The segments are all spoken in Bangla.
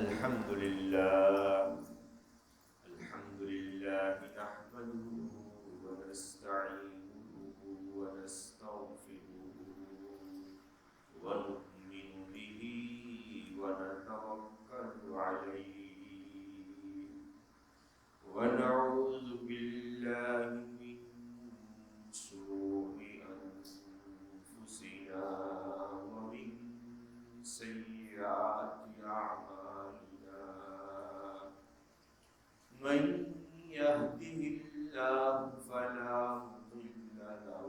الحمد لله نحمده ونستعينه ونستغفره ونؤمن به ونتوكل عليه ونعوذ بالله من شرور أنفسنا ومن سيئات أعمالنا من يهده الله فلا مضل له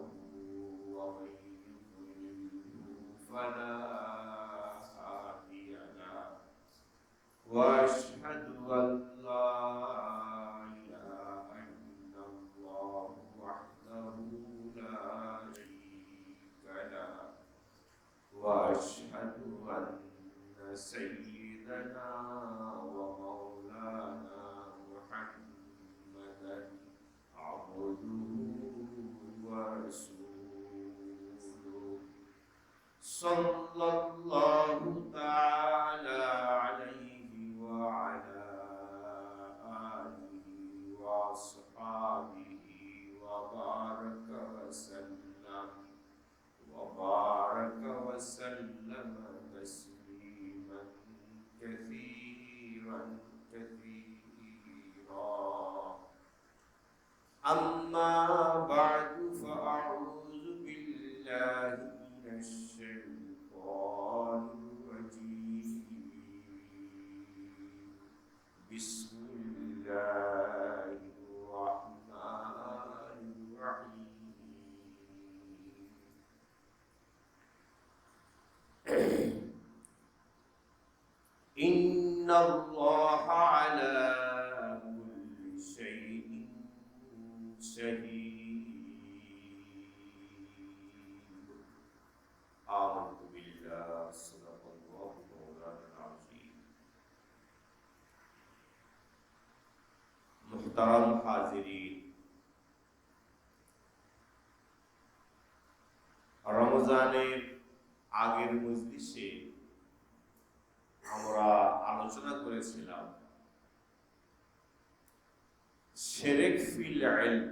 ومن يضلل فلا هادي له وأشهد أن لا إله إلا الله وحده لا شريك له وأشهد أن سيدنا ومولانا محمدا عبده ورسوله صلى الله تعالى عليه وعلى آله وأصحابه وبارك وسلم تسليما كثيرا أما بعد فأعوذ بالله من الشيطان الرجيم بسم الله الرحمن الرحيم إن الله على كل شيء شهيد آمنت بالله صدق الله مولانا العظيم محترم حاضرین রমজানের আগের মজলিসে আমরা আলোচনা করেছিলাম শিরক ফিল ইলম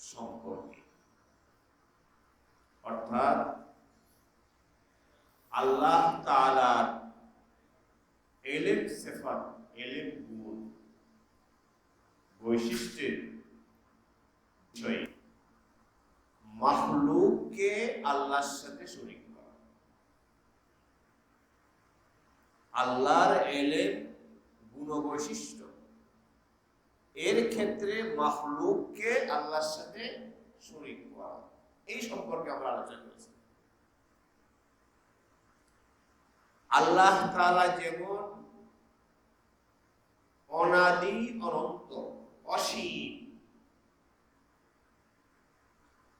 সম্পর্কে, অর্থাৎ আল্লাহ তাআলার ইলম সিফাত, ইলম গুণ, বৈশিষ্ট্যের বিষয়ে মাখলুককে আল্লাহর সাথে শরীক করা। আল্লাহর ইলম গুণ বৈশিষ্ট্য এর ক্ষেত্রে মাখলুককে আল্লাহর সাথে শরীক করা, এই সম্পর্কে আমরা আলোচনা করেছি। আল্লাহ তাআলা যেমন অনাদি অনন্ত অসীম,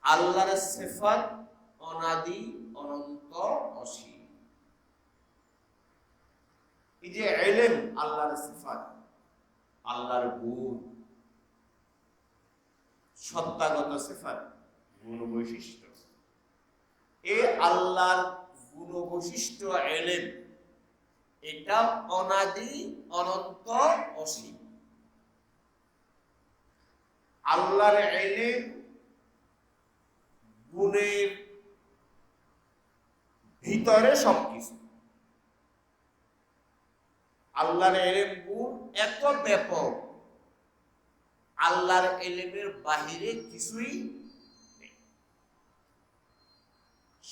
আল্লাহর সিফাত অনাদি অনন্ত অসীম। এই যে ইলম আল্লাহর সিফাত, আল্লাহর গুণ, সত্তাগত সিফাত, গুণ বৈশিষ্ট্য, এই আল্লাহর গুণ বৈশিষ্ট্য ইলম, এটা অনাদি অনন্ত অসীম। আল্লাহর ইলম গুণের ভিতরে সবকিছু। আল্লাহর ইলম গুণ এত ব্যাপক, আল্লাহর ইলমের বাহিরে কিছুই নেই,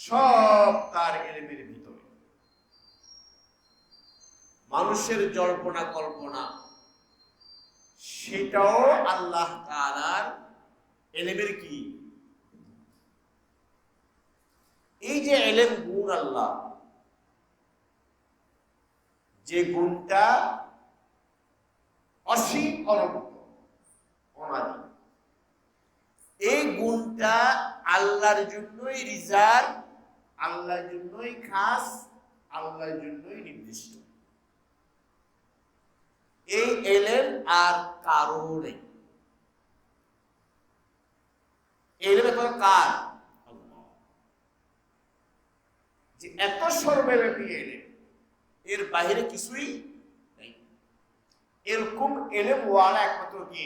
সব তার ইলমের ভিতরে। মানুষের জল্পনা কল্পনা সেটাও আল্লাহ তাআলার ইলমের কি? এই যে ইলম গুণ, আল্লাহ যে গুণটা অসীম অনন্ত অনাদি, এই গুণটা আল্লাহর জন্যই রিজার্ভ, আল্লাহর জন্যই খাস, আল্লাহর জন্যই নির্দিষ্ট। এই ইলম আর কারো নেই। ইলম তো কার? আল্লাহ। যে এত সর্বব্যাপী ইলম, এর বাইরে কিছুই নেই। এরকম এলেম ওয়ালা একমাত্র কি?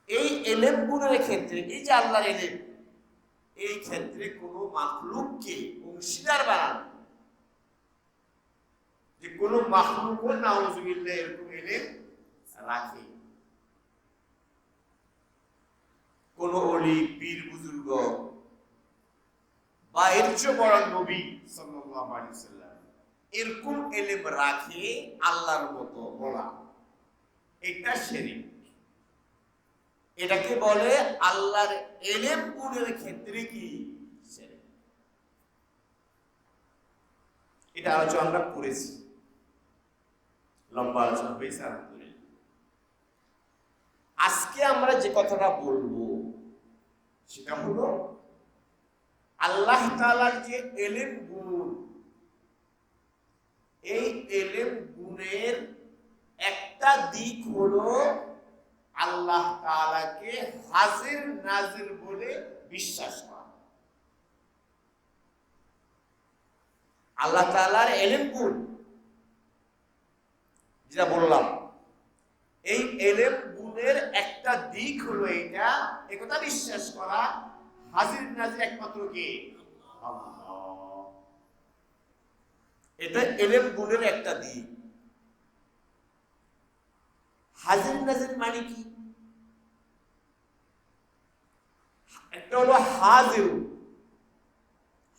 এই এলেম গুণের ক্ষেত্রে, এই যে আল্লাহর এলেম, এই ক্ষেত্রে কোন মাখলুককে অংশীদার বানানো, যে কোন মাখলুক নাউজুবিল্লাহ এরকম এলেম রাখে, কোন ওলি, পীর, বুজুর্গ বা এর চেয়ে বড় নবী সাল্লাল্লাহু আলাইহি ওয়াসাল্লাম এরকম এলেম রাখে আল্লাহর মতো বলা, এটা শিরক। এটাকে বলে আল্লাহর এলেম গুণের ক্ষেত্রে কি শিরক। এটা আলোচনা আমরা করেছি, লম্বা আলোচনা হয়েছে আলহামদুলিল্লাহ। আজকে আমরা যে কথাটা বলবো সেটা হলো আল্লাহ তাআলার যে এলেম গুণ, এই এলেম গুণের একটা দিক হলো আল্লাহ তাআলাকে হাজির নাজির বলে বিশ্বাস করা। আল্লাহ তাআলার এলেম গুণ যেটা বললাম, এই এলেম গুণের একটা দিক হলো এটা, একথা বিশ্বাস করা হাজির নাজির একমাত্র কে? আল্লাহ। এটা এলেম গুণের একটা দিক। হাজির নাজির মানে কি? একটা হলো হাজির,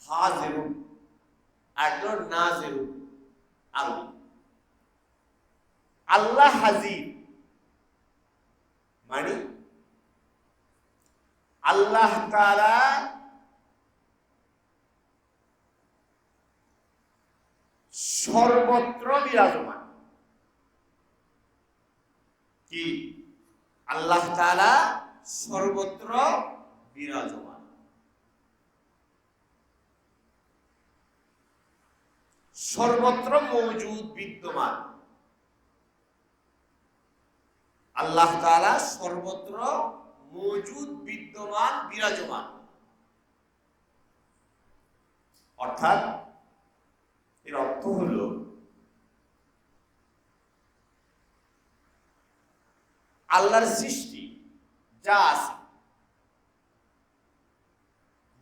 হাজির, আর একটা হলো নাজির। আরবি আল্লাহ হাজির মানে আল্লাহ তাআলা সর্বত্র বিরাজমান। কি? আল্লাহ তাআলা সর্বত্র বিরাজমান। সর্বত্র মওজুদ, বিদ্যমান। আল্লাহ তাআলা সর্বত্র মওজুদ, বিদ্যমান, বিরাজমান। অর্থাৎ এর অর্থ হলো আল্লাহর সৃষ্টি যা আছে,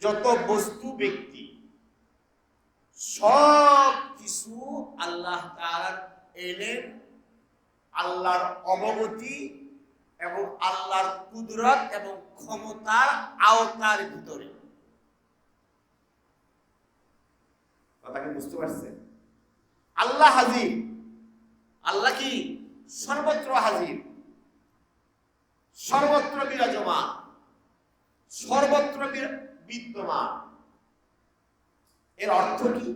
যত বস্তু, ব্যক্তি, সব কিছু আল্লাহ তাআলার এলেম, আল্লাহর অবগতি এবং আল্লাহর কুদরত এবং ক্ষমতার আওতার ভিতরে। কথা কি বুঝতে পারছেন? আল্লাহ হাজির। আল্লাহ কি? সর্বত্র হাজির, সর্বত্র বিরাজমান, সর্বত্র বিদ্যমান। এর অর্থ কি?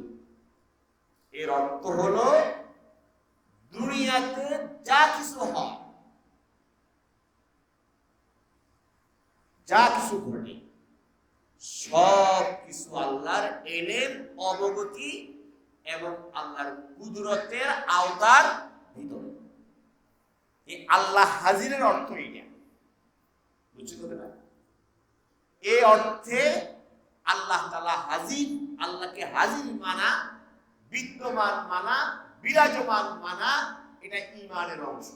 এর অর্থ হলো দুনিয়াতে যা কিছু হয়, যা কিছু ঘটে, সব কিছু আল্লাহর এলেম, অবগতি এবং আল্লাহর কুদরতের আওতার ভিতরে। এই আল্লাহ হাজিরের অর্থ এটা, বুঝতে হবে। এই অর্থে আল্লাহ তাআলা হাজির, আল্লাহকে হাজির মানা, বিদ্যমান মানা, বিরাজমান মানা, এটা ঈমানের অংশ।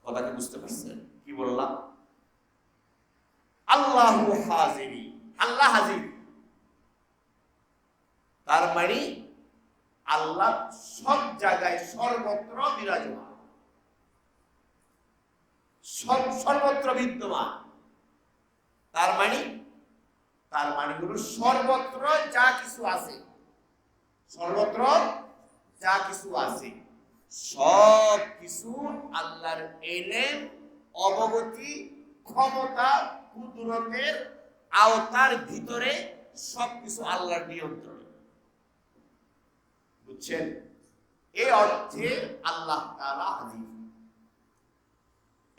কথা কি বুঝতে পারছেন? কি বললাম? আল্লাহু হাজিরি, আল্লাহ হাজির, তার মানে আল্লাহ সব জায়গায় সর্বত্র বিরাজমান, সর্বত্র বিদ্যমান। তার মানে হলো সর্বত্র যা কিছু আছে, সর্বত্র যা কিছু আছে, সব কিছু আল্লাহর এলেম, অবগতি, ক্ষমতা, কুদরতের আওতার ভিতরে, সবকিছু আল্লাহর নিয়ন্ত্রণে। বুঝছেন? এই অর্থে আল্লাহ তাআলা হাজির।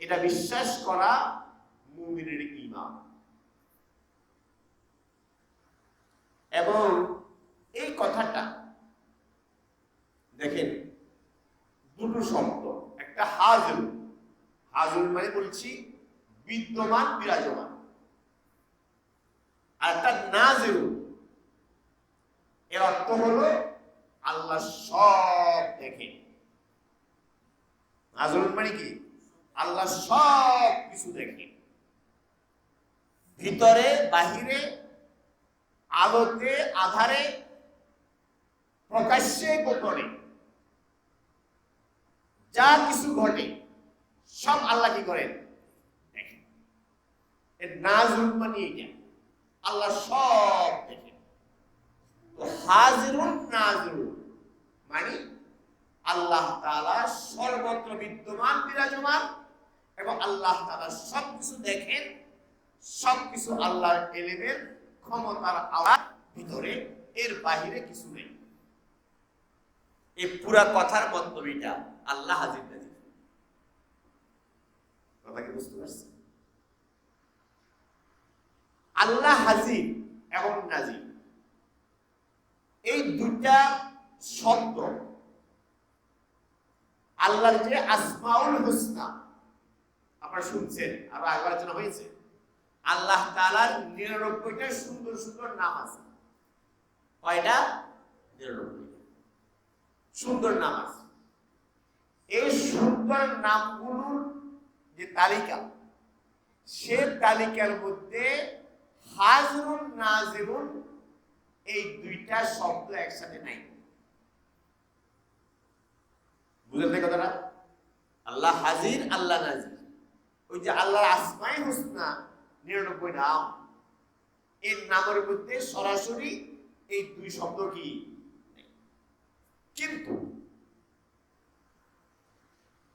এটা বিশ্বাস করা মুমিনের ঈমান। এবং এই কথাটা দেখেন, দুটো শব্দ, একটা হাজির, হাজির মানে বলছি বিদ্যমান, বিরাজমান। আর একটা নাজিরুন, এর অর্থ হলো আল্লাহ সব দেখেন। নাজিরুন মানে কি? আল্লাহ সব কিছু দেখেন, ভিতরে বাহিরে, আলোতে আধারে, প্রকাশ্যে গোপনে যা কিছু ঘটে সব আল্লাহ কি করেন? দেখেন। এর নাজিরুন মানে এটা, আল্লাহ সব দেখেন। তো হাজিরুন নাজিরুন মানে আল্লাহ তাআলা সর্বত্র বিদ্যমান বিরাজমান এবং আল্লাহ তাআলা সবকিছু দেখেন, সবকিছু আল্লাহর এলেমের ক্ষমতার আওয়াজ ভিতরে, এর বাহিরে কিছু নেই। এই পুরা কথার মন্তব্যটা আল্লাহ হাজির নাজির। কথা কি বুঝতে পারছেন? আল্লাহ হাজির এবং নাজির এই দুটা শব্দ আল্লাহর যে আসমাউল হুসনা আপনারা শুনছেন, আরো আগে আলোচনা হয়েছে, আল্লাহ তাআলার 99টা সুন্দর সুন্দর নাম আছে। কয়টা? 99 সুন্দর নাম আছে। এই সুন্দর নামগুলোর যে তালিকা, সে তালিকার মধ্যে হাজিরুন নাজিরুন এই দুইটা শব্দ একসাথে নাই। বুঝলেন কথাটা? আল্লাহ হাজির, আল্লাহ নাজির। ওই যে আল্লাহর আসমায়ে হুসনা 99 নাম, এর নামের মধ্যে সরাসরি এই দুই শব্দ কি? কিন্তু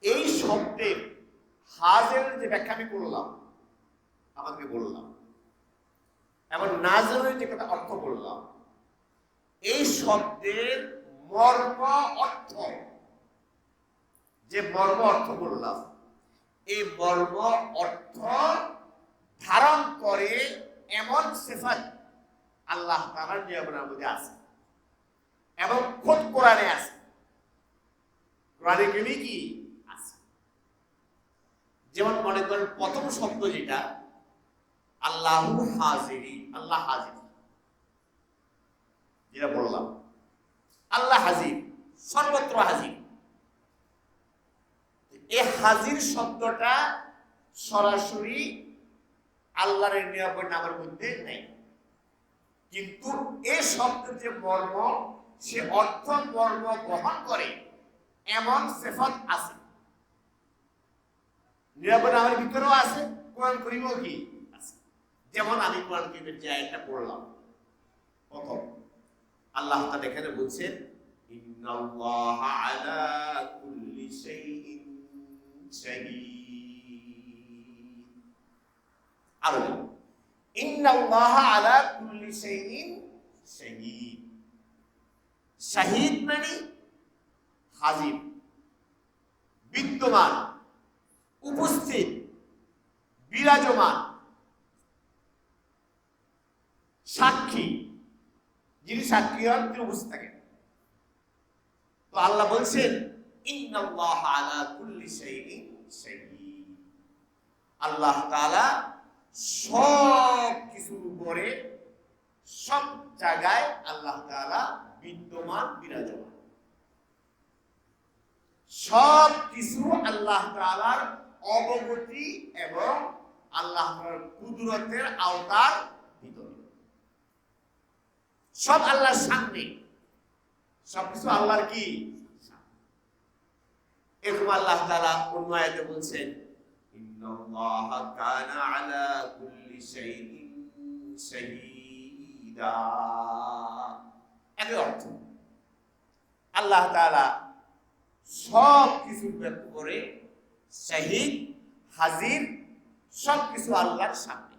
এই শব্দের হাজিরের যে ব্যাখ্যা আমি করলাম, আমাকে বললাম, এবং নাজিরের যে কথা অর্থ বললাম, এই শব্দের মর্ম অর্থ, যে মর্ম অর্থ বললাম, এই মর্ম অর্থ ধারণ করে এমন সিফাত আল্লাহ তাআলার নিয়মের মধ্যে আছে এবং খোদ কোরআনে আছে। কোরআনে কারিমে কি আছে? যেমন মনে করেন প্রথম শব্দ যেটা আল্লাহু হাজিরি, আল্লাহ হাজির, যেটা বললাম আল্লাহ হাজির, সর্বত্র হাজির। এই হাজির শব্দটা সরাসরি আল্লাহর নিয়ামতের নামের মধ্যে নেই, কিন্তু এই শব্দের যে মর্ম, সে অর্থ মর্ম বহন করে এমন সিফাত আছে। নিরাপদ নামের ভিতরেও আছে, কোরআন কারীমেও কি আছে। যেমন আমি কোরআন কারীমের যে আয়াতটা পড়লাম প্রথম, আল্লাহ তাআলা এখানে বলছেন ইন্নাল্লাহা আলা কুল্লি শাইইন শাহীদ। আর ইন্নাল্লাহা আলা কুল্লি শাইইন শাহীদ। শাহীদ মানে হাজির, বিদ্যমান, উপস্থিত, বিরাজমান, সাক্ষী। যিনি সাক্ষী হন তিনি উপস্থিত থাকেন। তো আল্লাহ বলছেন ইন্নাল্লাহা আলা কুল্লি শাইইন শাহীদ। আল্লাহ তাআলা সব কিছুর উপরে, সব জায়গায় আল্লাহ তাআলা বিদ্যমান, বিরাজমান। সব কিছু আল্লাহ তাআলার অবগতি এবং আল্লাহ তাআলার কুদরতের আওতার ভিতরে, সব আল্লাহর সামনে, সবকিছু আল্লাহর কি? এরকম আল্লাহ তাআলা অন্য আয়াতে বলছেন ইন্নাল্লাহা কানা আলা কুল্লি শাইইন শাহীদা। এর অর্থ আল্লাহ তাআলা সব কিছু ব্যাখ্যা করে শাহীদ, হাজির, সবকিছু আল্লাহর সামনে।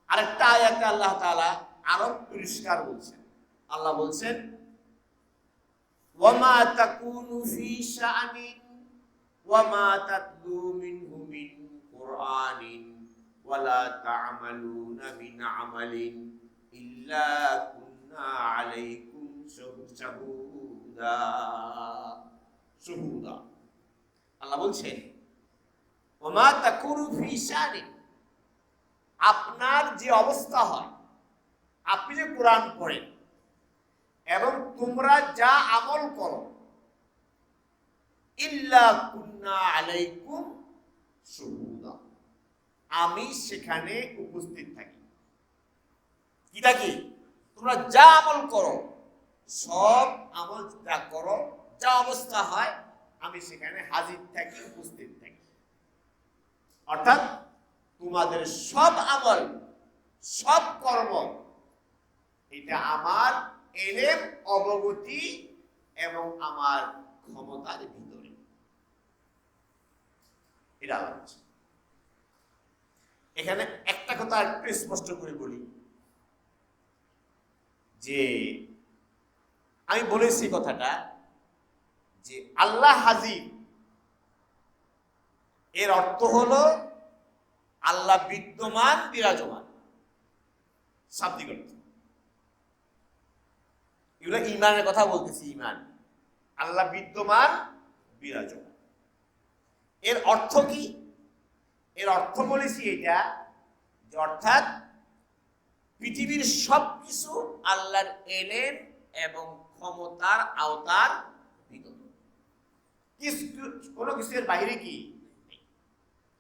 আরেকটা আয়াতে আল্লাহ তাআলা আরো পরিষ্কার বলছেন, আল্লাহ বলছেন ওয়ামা তাকুনু ফি শাআনিন ওয়ামা তাতলু মিনহু মিন কুরআনিন ওয়ালা তা'মালুনা মিন আমালিন ইল্লা কুন্না আলাইকুম শুহুদা। আল্লাহ বলছেন ওয়ামা তাকুনু ফি শাআনিন, আপনার যে অবস্থা হয়, আপনি যে কোরআন পড়েন এবং তোমরা যা আমল করো, ইল্লা কুন্না আলাইকুম শুহুদা, আমি সেখানে উপস্থিত থাকি। কি থাকি? তোমরা যা আমল করো, সব আমল যা করো, যা অবস্থা হয়, আমি সেখানে হাজির থাকি, উপস্থিত থাকি। অর্থাৎ তোমাদের সব আমল, সব কর্ম, এটা আমার এলেম, অবগতি এবং আমার ক্ষমতার ভিতরে। এটা হচ্ছে এখানে একটা কথা একটু স্পষ্ট করে বলি, যে আমি বলেছি কথাটা, যে আল্লাহ হাজির এর অর্থ হলো আল্লাহ বিদ্যমান, বিরাজমান, শাব্দিক অর্থ। এগুলো ঈমানের কথা বলতেছি, ঈমান, আল্লাহ বিদ্যমান, বিরাজমান। এর অর্থ কি? এর অর্থ বলেছি এটা, যে অর্থাৎ পৃথিবীর সবকিছু আল্লাহর এলেম এবং ক্ষমতার আওতার ভিতরে, কোনো কিছুর বাইরে কি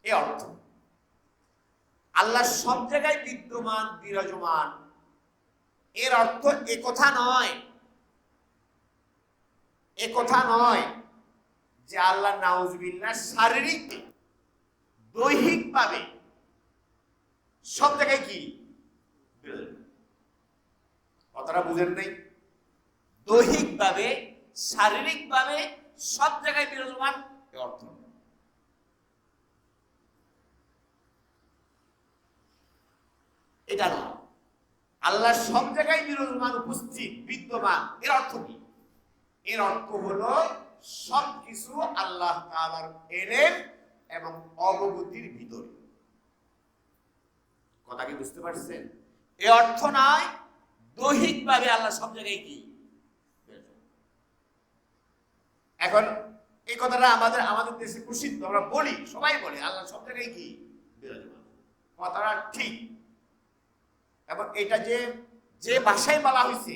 এ অর্থ। আল্লাহ সব জায়গায় বিদ্যমান, বিরাজমান, এর অর্থ এ কথা নয়, এ কথা নয় যে আল্লাহ নাউজুবিল্লাহ শারীরিক, দৈহিক ভাবে সব জায়গায় কি, কথাটা বুঝেন নাই? দৈহিক ভাবে, শারীরিক ভাবে সব জায়গায় বিরাজমান অর্থ। এটা নয়। আল্লাহ সব জায়গায় বিরাজমান, উপস্থিত, বিদ্যমান, এর অর্থ কি? এর অর্থ হলো সবকিছু আল্লাহ তাআলার এলেম এবং অবগতির ভিতরে। কথা কি বুঝতে পারছেন? এ অর্থ নয় দৈহিক ভাবে আল্লাহ সব জায়গায় কি। এখন এই কথাটা আমাদের দেশে প্রসিদ্ধ, আমরা বলি, সবাই বলে আল্লাহ সব জায়গায় কি বিরাজমান। কথাটা ঠিক, এবং এটা যে ভাষায় বলা হয়েছে,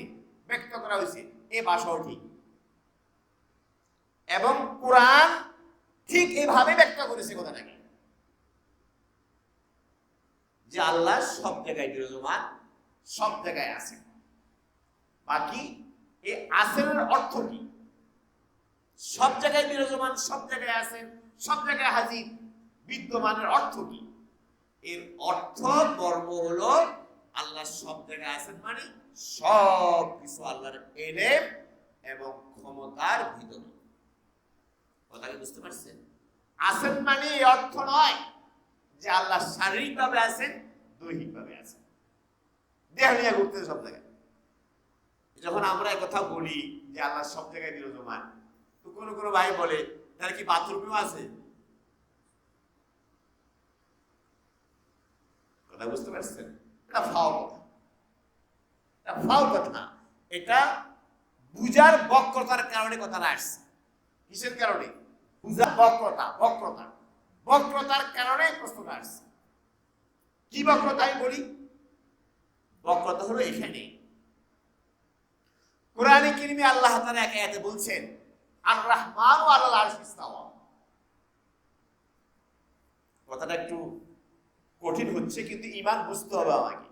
ব্যক্ত করা হয়েছে, এই ভাষাও ঠিক, এবং কোরআন ঠিক এভাবে ব্যক্ত করেছে কথাটাকে, যে আল্লাহ সব জায়গায় বিরাজমান, সব জায়গায় আছেন। বাকি এই আছেনের অর্থ কি? সব জায়গায় বিরাজমান, সব জায়গায় আছেন, সব জায়গায় হাজির, বিদ্যমানের অর্থ কি? এর অর্থ মর্ম হলো আল্লাহ সব জায়গায় আছেন, মানে সব কিছু আল্লাহর এলেম এবং ক্ষমতার ভিতরে। কথা কি বুঝতে পারছেন? আছেন মানে এই অর্থ নয় যে আল্লাহ শারীরিক ভাবে আছেন, দৈহিক ভাবে আছেন, দেহ নিয়ে ঘুরতে সব জায়গায়। যখন আমরা এই কথা বলি যে আল্লাহ সব জায়গায় বিরাজমান, তো কোনো ভাই বলে তার কি বাথরুমেও আছে? কথা বুঝতে পারছেন? এটা ফাও কথা, এটা ফাও কথা। এটা বুঝার বক্রতার কারণে কথাটা আসছে। কিসের কারণে? বুঝার বক্রতার কারণে প্রশ্নটা আসছে। কি বক্রতা আমি বলি? বক্রতা হলো এখানে কোরআনে কারীমে আল্লাহ তাআলা এক আয়াতে বলছেন আর রহমান আলাল আরশি ইস্তাওয়া। কথাটা একটু কঠিন হচ্ছে, কিন্তু ঈমান বুঝতে হবে আমাকে।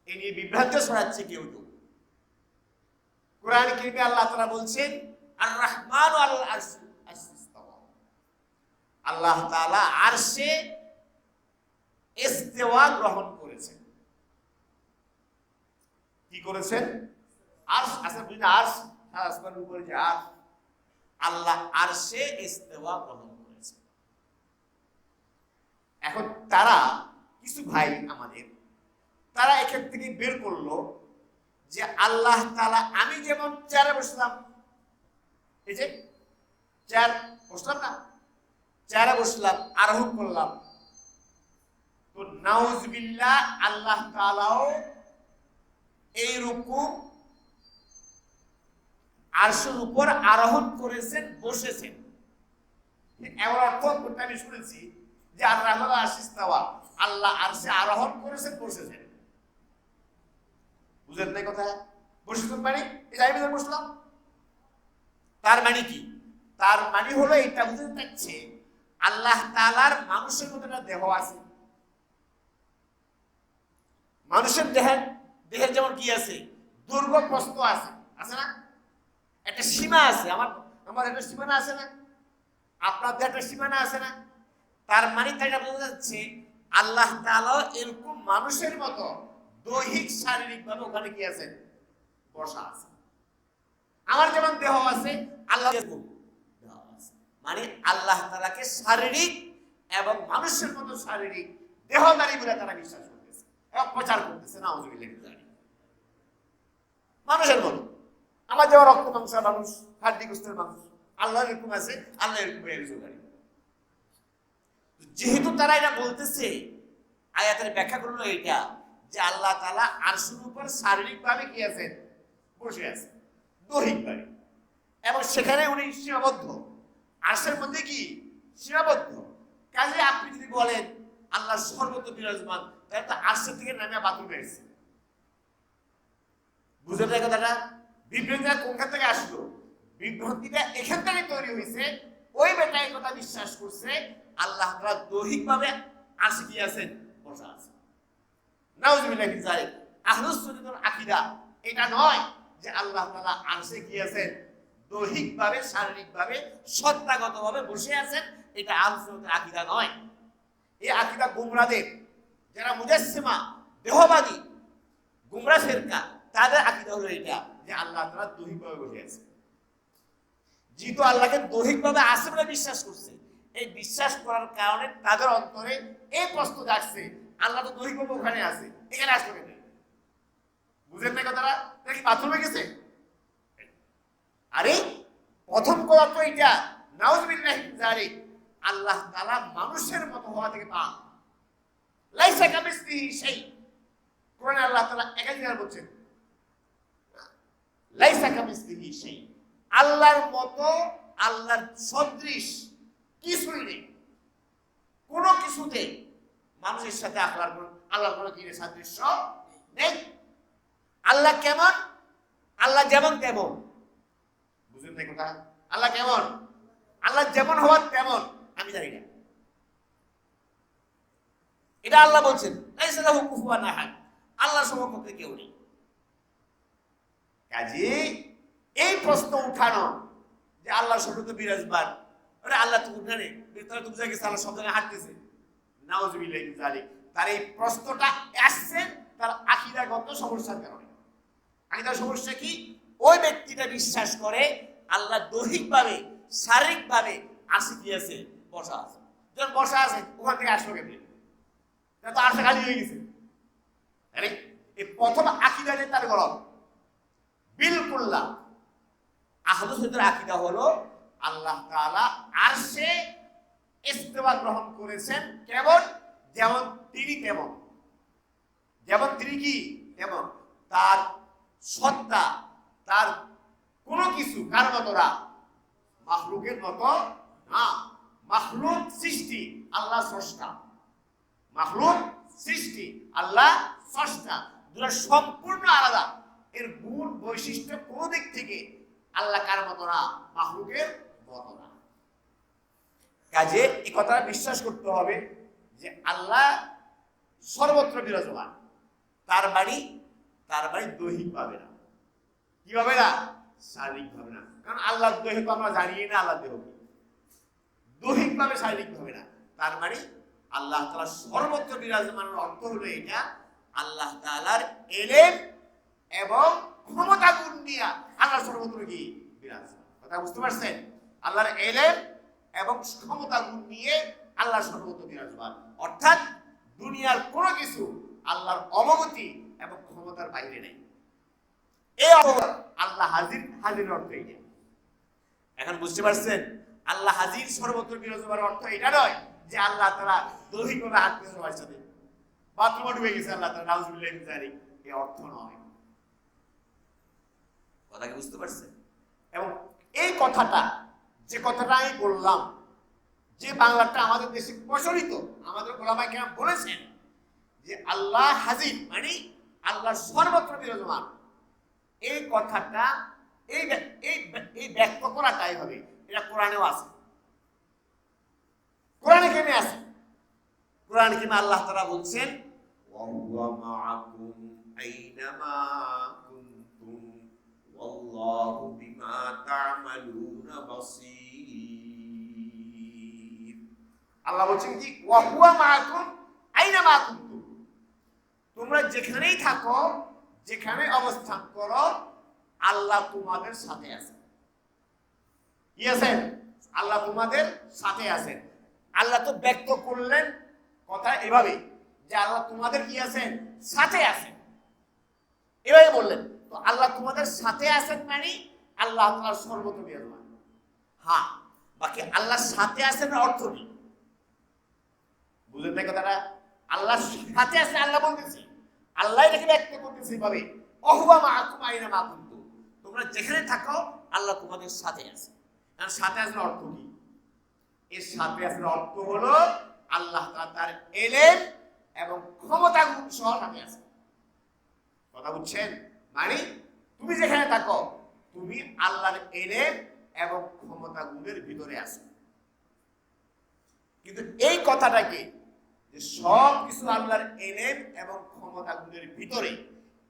এই নিয়ে বিভ্রান্ত ছড়াচ্ছে কেউ কেউ। কোরআনে কারীমে আল্লাহ তাআলা বলছেন আর রহমান আলাল আরশি ইস্তাওয়া, আল্লাহ তাআলা আরশে ইস্তেওয়া গ্রহণ করেছেন। কি করেছেন? আরশ আছে, বুঝলেন? আরশ, আসমানের উপরে যে আরশ, আল্লাহ আরশে ইস্তেওয়া গ্রহণ করেছেন। এখন তারা কিছু ভাই আমাদের, তারা এখান থেকে বের করলো যে আল্লাহ তাআলা, আমি যেমন চেয়ারে বসলাম, এই যে চেয়ার বসলাম না, চেয়ারে বসলাম, আরোহণ করলাম, তো নাউজুবিল্লাহ আল্লাহ তাআলাও এইরকম আরশের উপর আরোহণ করেছেন, বসেছেন। এমন অর্থ করতে আমি শুনেছি যে আর রহমান আরশে ইস্তাওয়া, আল্লাহ আরশে আরোহণ করেছেন, বসেছেন। বুঝেন নাই কথা? বসেছেন মানে এই যে আমি বসলাম, তার মানে কি? তার মানে হলো এটা বুঝতে চাচ্ছে আল্লাহ তাআলার মানুষের মতো একটা দেহ আছে। মানুষের দেহের যেমন কি আছে, দৈর্ঘ্য প্রস্থ আছে, আছে না? একটা সীমা আছে। আমার একটা সীমানা আছে না? আপনাদের একটা সীমানা আছে না? তার মানে তাই বোঝা যাচ্ছে আল্লাহ তাআলা এরকম মানুষের মতো দৈহিক শারীরিক ভাবে ওখানে কি আছেন, বসা আছে। আমার যেমন দেহ আছে, আল্লাহ মানে আল্লাহ তাআলাকে শারীরিক এবং মানুষের মতো শারীরিক দেহধারী বলে তারা বিশ্বাস করতেছে এবং প্রচার করতেছে। নাউযুবিল্লাহ। মানুষের মতো আমার যেমন রক্ত মাংস মানুষ, হাড্ডি গোস্তের মানুষ, আল্লাহ এরকম আছে, আল্লাহ এরকম একজনই। যেহেতু তারা এটা বলতেছে, আয়াতের ব্যাখ্যা করলো এটা যে আল্লাহ তাআলা আরশের উপর শারীরিক ভাবে কি আছেন, বসে আছে দৈহিক ভাবে, এবং সেখানে উনি সীমাবদ্ধ। আরশের মধ্যে কি সীমাবদ্ধ। কাজে আপনি যদি বলেন আল্লাহ সর্বত্র বিরাজমান, তাহলে তো আরশের থেকে নামে বাথরুমে এসেছে। বুঝলেন না কথাটা? বিভ্রান্তিটা কোনখান থেকে আসলো? বিভ্রান্তিটা এখান থেকে তৈরি হয়েছে। ওই বেটা এই কথা বিশ্বাস করছে আল্লাহ তাআলা দৈহিক ভাবে আরশে কি আছেন, বসা আছেন। নাউযুবিল্লাহি মিন যালিক। আহলুস সুন্নাতের আকীদা এটা নয় যে আল্লাহ তাআলা আরশে কি আছেন, দৈহিক ভাবে শারীরিক ভাবে সত্তাগত ভাবে বসে আছেন। এটা আহলুস সুন্নাতের আকীদা নয়। এই আকীদা গুমরাহদের, যারা মুজাসসিমা দেহবাদী গুমরাহ ফিরকা, তাদের আকীদা হলো এটা যে আল্লাহ তাআলা দৈহিক ভাবে বসে আছেন। যেহেতু আল্লাহকে দৈহিক ভাবে আছে বলে বিশ্বাস করছে, এই বিশ্বাস করার কারণে তাদের অন্তরে এই প্রশ্ন জাগছে আল্লাহ তো দৈহিক ভাবে ওখানে আছে, এখানে আসলো কেন? বুঝেন না কথাটা? এটা কি বাথরুমে গেছে? আরে প্রথম কথা তো এটা, নাউযুবিল্লাহি মিন যালিক, আল্লাহ তাআলা মানুষের মতো হওয়া থেকে পান। লাইসা কামিসলিহি শাই। কোরআনে আল্লাহ তাআলা একাধিকবার বলছেন লাইসা কামিসলিহি শাই, আল্লাহর মতো, আল্লাহর সদৃশ কিছুই নেই। কোনো কিছুতে মানুষের সাথে আল্লাহর কোনো দিনের সাদৃশ্য নেই। আল্লাহ কেমন? আল্লাহ যেমন তেমন। বুঝলেন না কথা? আল্লাহ কেমন? আল্লাহ যেমন হওয়ার তেমন, আমি জানি না। এটা আল্লাহ বলছেন লাইসা লাহু কুফুয়ান আহাদ, আল্লাহর সমকক্ষ কেউ নেই। কাজে এই প্রশ্ন উঠানো যে আল্লাহ সর্বত্র বিরাজমান, আরে আল্লাহ তো উঠানে তাহলে তুমি জায়গায় আল্লাহ সব জায়গায় হাঁটতেছে, নাউযুবিল্লাহি মিন যালিক। তার এই প্রশ্নটা আসছে তার আকীদাগত সমস্যার কারণে। আকীদার সমস্যা কি? ওই ব্যক্তিটা বিশ্বাস করে আল্লাহ দৈহিকভাবে শারীরিকভাবে আসে কি আছে, বসা আছে। যখন বসা আছে ওখান থেকে আসলো কেমনি? তো আশা খালি হয়ে গেছে। আরে এই প্রথম আকীদাতে তার গলদ বিলকুল না। আহলুস সুন্নাতের আকীদা হলো আল্লাহ তাআলা আরশে ইস্তিওয়া গ্রহণ করেছেন, কেমন? যেমন তিনি তেমন। যেমন তিনি কি তেমন, তার সত্তা, তার কোনো কিছু কার মতো না, মাখলুকের মতো না। মাখলুক সৃষ্টি, আল্লাহ স্রষ্টা। মাখলুক সৃষ্টি, আল্লাহ স্রষ্টা, দুটো সম্পূর্ণ আলাদা। এর গুণ বৈশিষ্ট্য কোনো দিক থেকে আল্লাহ কার মতো না, মাখলুকের মতো না। কাজে এই কথাটা বিশ্বাস করতে হবে যে আল্লাহ সর্বত্র বিরাজমান। তার বাড়ি দৈহিক ভাবে না। কি ভাবে না? শারীরিক ভাবে না। কারণ আল্লাহর দেহ তো আমরা জানি না, আল্লাহ দেহ দৈহিক ভাবে শারীরিক ভাবে না। তার মানে আল্লাহ তাআলা সর্বত্র বিরাজমানের অর্থ হলো এটা আল্লাহ তাআলার ইলম এবং ক্ষমতা গুণ নিয়ে আল্লাহ সর্বত্র কি বিরাজমান। কথা বুঝতে পারছেন? আল্লাহর ইলম এবং ক্ষমতা গুণ নিয়ে আল্লাহ সর্বত্র বিরাজমান, অর্থাৎ দুনিয়ার কোনো কিছু আল্লাহর অবগতি এবং ক্ষমতার বাইরে নেই। এই আল্লাহ হাজির অর্থ এটা। এখন বুঝতে পারছেন? আল্লাহ হাজির সর্বত্র বিরাজমান অর্থ এটা নয় যে আল্লাহ তাআলা দৈহিকভাবে হাঁটতে সবার সাথে বাথরুমে ঢুকে গেছে আল্লাহ তাআলা, নাউযুবিল্লাহি মিন যালিক। এই অর্থ নয়। কথা কি বুঝতে পারছেন? এবং এই কথাটা, যে কথাটা আমি বললাম যে বাংলাটা আমাদের দেশে প্রচলিত, আমাদের ওলামায়ে কেরাম বলেছেন যে আল্লাহ হাজির মানে আল্লাহ সর্বত্র বিরাজমান, এই কথাটা এই এই এই ব্যক্ত করাটাই হবে। এটা কোরআনেও আছে, কোরআনে কেমনে আছে? কোরআনে কেমনে আল্লাহ তাআলা বলছেন ওয়াহুয়া মাআকুম আইনামা কুনতুম ওয়াল্লাহু বিমা তা'মালুনা বাসীর। আল্লাহ বলছেন কি ওয়াহুয়া মাআকুম আইনামা কুনতুম, তোমরা যেখানেই থাকো, যেখানে অবস্থান করো, আল্লাহ তোমাদের সাথে আছেন। কি আছেন? আল্লাহ তোমাদের সাথে আছেন। আল্লাহ তো ব্যক্ত করলেন কথা এভাবে যে আল্লাহ তোমাদের কি আছেন? সাথে আছেন। এভাবে বললেন। তো আল্লাহ তোমাদের সাথে আছেন মানে আল্লাহ তাআলা সর্বত্র বিরাজমান। হ্যাঁ, বাকি আল্লাহর সাথে আছেন অর্থ কি বুঝেন না কথাটা? আল্লাহর সাথে আছেন আল্লাহ বলতেছে, আল্লাহ এটাকে ব্যক্ত করতেছে এভাবে ওয়াহুয়া মাআকুম আইনামা কুনতুম, তোমরা যেখানে থাকো আল্লাহ তোমাদের সাথে আছে। আর সাথে আছেন অর্থ কি? এর সাথে আছেন অর্থ হলো আল্লাহ তাআলা তার ইলম এবং ক্ষমতা গুণ সহ সাথে আছে। কথা বুঝছেন? মানে তুমি যেখানে থাকো তুমি আল্লাহর ইলম এবং ক্ষমতা গুণের ভিতরে আছো। কিন্তু এই কথাটাকে যে সব কিছু আল্লাহর ইলম এবং ক্ষমতা গুণের ভিতরে,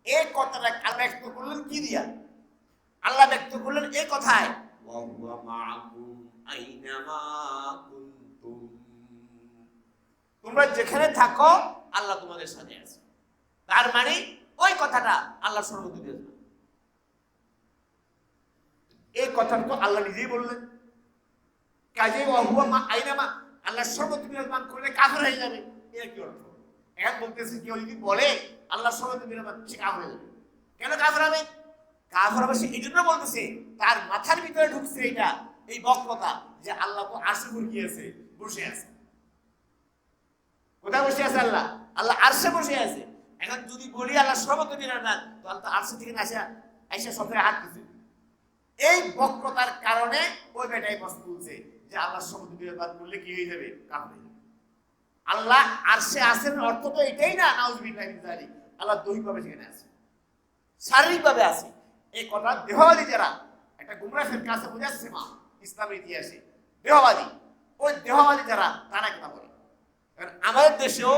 এই কথাটা ব্যক্ত করলেন কি দিয়া? আল্লাহ ব্যক্ত করলেন এই কথায় ওয়াহুয়া মাআকুম আইনামা কুনতুম, তোমরা যেখানে থাকো আল্লাহ তোমাদের সাথে আছে। তার মানে ওই কথাটা আল্লাহ সর্বত্র বিরাজমান। এই কথাটা তো আল্লাহ নিজেই বললেন। কাজে ওয়াহুয়া মা আইনামা, আল্লাহ সর্বত্র বিরাজমান করলে কাফের হয়ে যাবে, এর কি অর্থ? এখন বলতেছে কেউ যদি বলে আল্লাহ সর্বত্র বিরাজমান, সে কাফের হয়ে যাবে। কেন কাফের হবে? কাফের হবে সে এই জন্য বলতেছে তার মাথার ভিতরে ঢুকছে এটা, এই বক্রতা যে আল্লাহ তো আরশে গিয়েছে, বসে আছে। কোথায় বসে আছে আল্লাহ? আল্লাহ আরশে বসে আছে। এখন যদি বলি আল্লাহ সর্বত্র বিরাজমান, তো আল্লাহ আরশে থেকে আইসা সব জায়গায় হাঁটতেছে। এই বক্রতার কারণে ওই বেটাই প্রশ্ন তুলছে যে আল্লাহ সর্বত্র বিরাজমান করলে কি হয়ে যাবে? কাফের হয়ে যাবে। আল্লাহ আরশে আছেন অর্থ তো এটাই না, নাউজুবিল্লাহি মিন যালিক। আল্লাহ দৈহিকভাবে সেখানে আছে, শারীরিকভাবে আছে। এই কথা দেহবাদী যারা, একটা গুমরাহ ফিরকা আছে মুজাসসিমা ইসলামের ইতিহাসে, দেহবাদী, ওই দেহবাদী যারা তারা কথা বলে। কারণ আমাদের দেশেও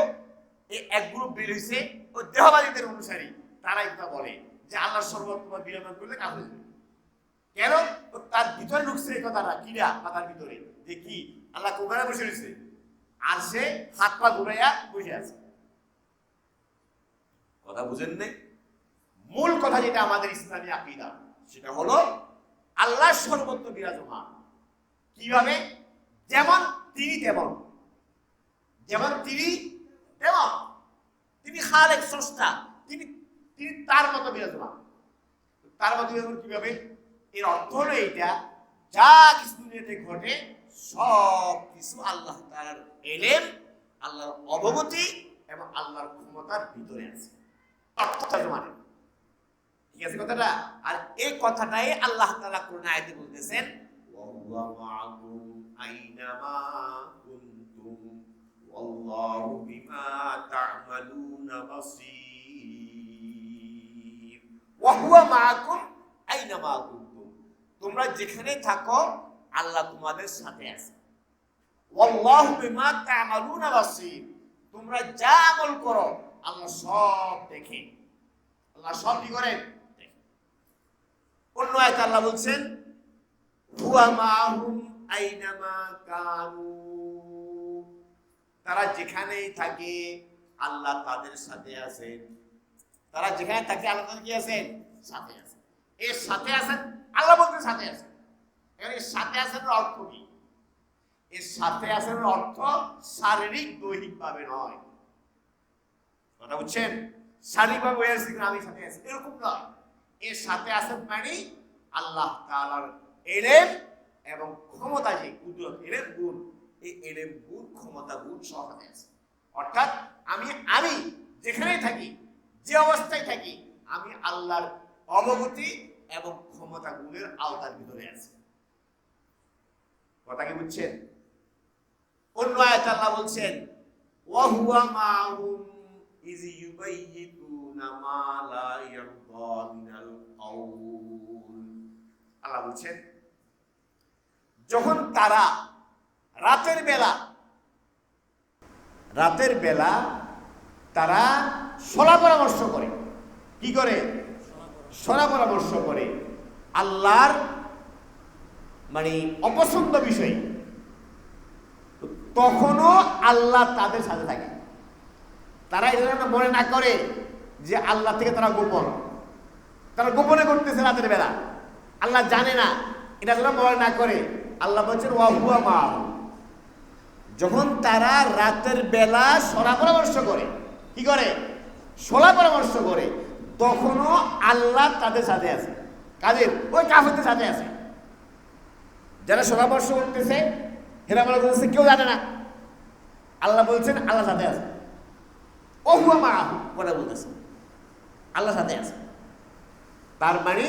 এই এক গ্রুপ বের হয়েছে ওই দেহবাদীদের অনুসারী, তারাই কথা বলে যে আল্লাহ সর্বত্র বিরাজমান করলে কাফের হয়ে যাবে। কেন? তার ভিতরে ঢুকছে এই কথাটা, কিরা মাথার ভিতরে যে কি আল্লাহ কোথায় বসে রয়েছে, আর সে হাত পা ঘুরাইয়া বসে আছে। কথা বুঝেন নাই? মূল কথা যেটা আমাদের ইসলামী আকীদা, সেটা হলো আল্লাহ সর্বত্র বিরাজমান। কিভাবে? যেমন তিনি তেমন, যেমন তিনি তেমন, তিনি খালেক স্রষ্টা, তিনি তিনি তার মতো বিরাজমান। তার মতো বিরাজমান কিভাবে? এর অর্থ হলো এইটা, যা কিছু দুনিয়াতে ঘটে সব কিছু আল্লাহ তাআলার ইলম, আল্লাহর অবগতি এবং আল্লাহর ক্ষমতার ভিতরে আছে। অর্থটা মানে ঠিক আছে কথাটা? আর এই কথাটাই আল্লাহ তাআলা কোরআন আয়াতে বলতেছেন ওয়াহুয়া মাআকুম আইনামা কুনতুম ওয়াল্লাহু বিমা তা'মালুনা বাসীর। ওয়াহুয়া মাআকুম আইনামা কুনতুম, তোমরা যেখানে থাকো আল্লাহ তোমাদের সাথে আছে। ওয়াল্লাহু বিমা তা'মালুনা বাসীর, তোমরা যা আমল করো আল্লাহ সব দেখে। আল্লাহ সব কি করেন? অন্য আয়াতে আল্লাহ বলছেন হুয়া মাহুম আইনামা কানু, তারা যেখানেই থাকে আল্লাহ তাদের সাথে আছেন। তারা যেখানে থাকে আল্লাহ তাদের কি আছেন? সাথে আছেন। এর সাথে আছেন আল্লাহ বলতে সাথে আছেন। এর সাথে আছেন অর্থ কি? এর সাথে আছেন অর্থ শারীরিক দৈহিক ভাবে নয়। কথা বুঝছেন? শারীরিকভাবে হয়ে আছে আমি সাথে আছি এরকম নয়। এর সাথে আছেন মানে আল্লাহ তাআলার ইলম এবং ক্ষমতা, যে কুদরত, ইলম গুণ, এই ইলম গুণ ক্ষমতা গুণ সহ সাথে আছে। অর্থাৎ আমি যেখানেই থাকি, যে অবস্থায় থাকি, আমি আল্লাহর অবগতি এবং ক্ষমতা গুণের আওতার ভিতরে আছি। কথা কি বুঝছেন? অন্য আয়াতে আল্লাহ বলছেন ওয়া হুয়া মাহুম ইয ইউবাইয়িতুনা মা লা ইয়ারদা মিনাল কাউল। আল্লাহ বলছেন যখন তারা রাতের বেলা তারা সলা পরামর্শ করে, কি করে? সলা পরামর্শ করে আল্লাহর মানে অপছন্দ বিষয়, তখনও আল্লাহ তাদের সাথে থাকে। তারা এটা মনে না করে যে আল্লাহ থেকে তারা গোপনে করতেছে রাতের বেলা, আল্লাহ জানে না, এটা তারা মনে না করে। আল্লাহ বলছেন ওয়া হুয়া মাহুম, যখন তারা রাতের বেলা সলা পরামর্শ করে, কি করে? সলা পরামর্শ করে, তখনও আল্লাহ তাদের সাথে আছে। কাদের? ওই কাফেরদের সাথে আছে। যারা সলা পরামর্শ করতেছে হেরা মনে করতেছে কেউ জানে না, আল্লাহ বলছেন আল্লাহ সাথে আছে। ও হুয়া মাহুম কথা বলতেছে আল্লাহ সাথে আছে, তার মানে